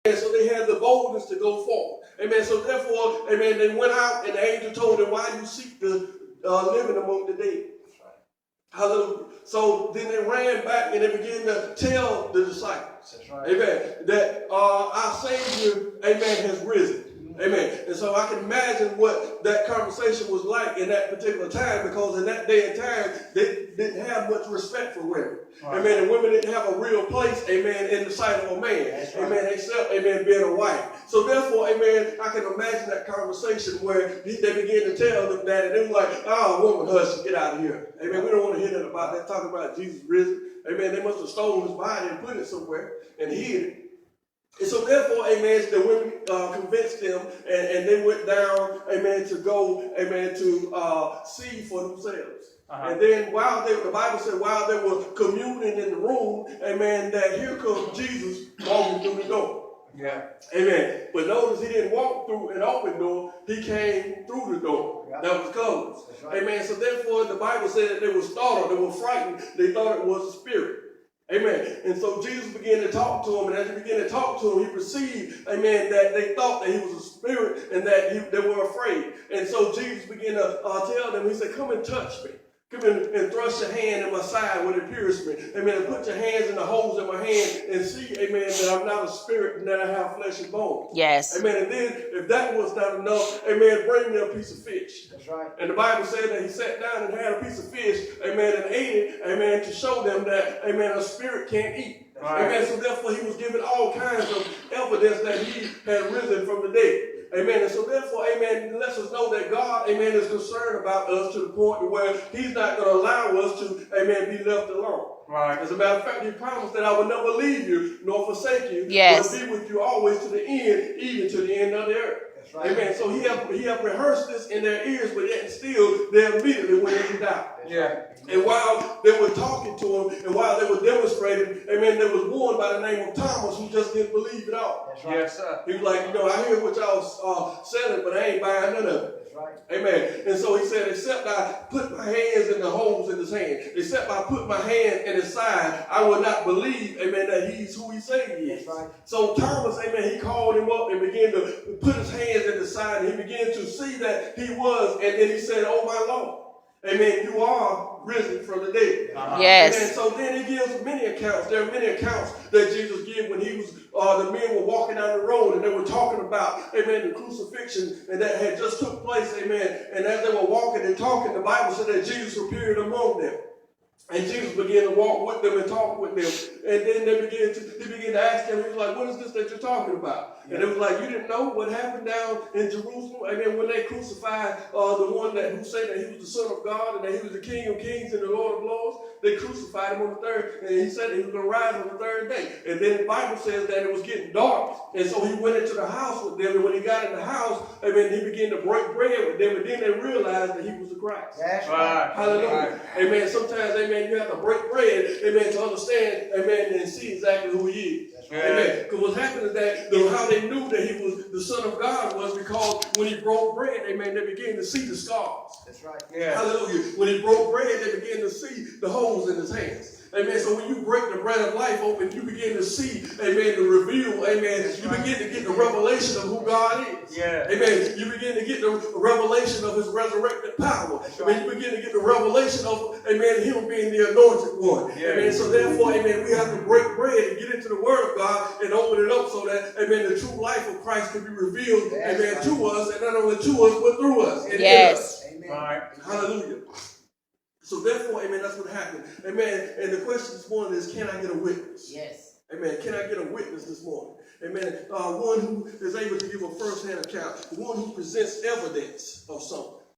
And so they had the boldness to go forward. Amen. So therefore, amen, they went out and the angel told them, why you seek the living among the dead. Hallelujah. So then they ran back and they began to tell the disciples, amen, that our Savior, amen, has risen. Amen. And so I can imagine what that conversation was like in that particular time, because in that day and time, they didn't have much respect for women. Right. Amen. And women didn't have a real place, amen, in the sight of a man. Right. Amen. Except, amen, being a wife. So therefore, amen, I can imagine that conversation where they began to tell them that, and they were like, oh, woman, hush, get out of here. Amen. We don't want to hear that about that, talking about Jesus risen. Amen. They must have stolen his body and put it somewhere and hid it. And so therefore, amen, the women convinced them, and they went down, amen, to go, amen, to see for themselves. And then the Bible said, while they were communing in the room, amen, that here comes Jesus walking through the door. Yeah. Amen. But notice he didn't walk through an open door. He came through the door that was closed. Right. Amen. So therefore, the Bible said that they were startled. They were frightened. They thought it was a spirit. Amen. And so Jesus began to talk to him, and as he began to talk to him, he perceived, amen, that they thought that he was a spirit and that they were afraid. And so Jesus began to tell them, he said, come and touch me. Come in and thrust your hand in my side when it pierced me. Amen. And put your hands in the holes in my hand and see, amen, that I'm not a spirit and that I have flesh and bone. Yes. Amen. And then, if that was not enough, amen, bring me a piece of fish. That's right. And the Bible said that he sat down and had a piece of fish, amen, and ate it, amen, to show them that, amen, a spirit can't eat. Right. Amen. So therefore, he was given all kinds of evidence that he had risen from the dead. Amen. And so therefore, amen, it lets us know that God, amen, is concerned about us to the point where he's not going to allow us to, amen, be left alone. Right. As a matter of fact, he promised that I will never leave you nor forsake you, yes, but be with you always to the end, even to the end of the earth. That's right. Amen. So he have rehearsed this in their ears, but yet still they immediately went into doubt. Yeah. And while they were talking to him, and while they were demonstrating, amen, there was one by the name of Thomas who just didn't believe it all. That's right. Yes, sir. He was like, I hear what y'all selling, but I ain't buying none of it. That's right. Amen. And so he said, except I put my hands in the holes in his hand, except I put my hand in his side, I will not believe, amen, that he's who he said he is. That's right. So Thomas, amen, he called him up and began to put his hands in his side, and he began to see that he was, and then he said, oh my Lord. Amen. You are risen from the dead. Yes. And so then he gives many accounts. There are many accounts that Jesus gave when he was, the men were walking down the road and they were talking about, amen, the crucifixion and that had just took place, amen. And as they were walking and talking, the Bible said that Jesus appeared among them. And Jesus began to walk with them and talk with them. And then he began to ask them, he was like, what is this that you're talking about? Yeah. And it was like, you didn't know what happened down in Jerusalem? And then when they crucified the one who said that he was the Son of God and that he was the King of Kings and the Lord of Lords, they crucified him on the third, and he said that he was going to rise on the third day. And then the Bible says that it was getting dark. And so he went into the house with them, and when he got in the house, amen, he began to break bread with them, and then they realized that he was the Christ. That's right. Hallelujah. Right. Amen. Sometimes, amen, you have to break bread, amen, to understand, amen, and see exactly who he is. Right. Amen. Because what happened is that how they knew that he was the Son of God was because when he broke bread, amen, they began to see the scars. That's right. Yeah. Hallelujah. When he broke bread, they began to see the holes in his hands. Amen. So when you break the bread of life open, you begin to see, amen, the reveal, amen. You begin to get the revelation of who God is. Yeah. Amen. You begin to get the revelation of his resurrected power. Amen. You begin to get the revelation of, amen, him being the anointed one. Yeah. Amen. So therefore, amen, we have to break bread and get into the word of God and open it up so that, amen, the true life of Christ can be revealed, amen, to us, and not only to us, but through us. And yes. In us. Amen. All right. Hallelujah. So therefore, amen, that's what happened. Amen. And the question this morning is, can I get a witness? Yes. Amen. Can I get a witness this morning? Amen. One who is able to give a first-hand account. One who presents evidence of something.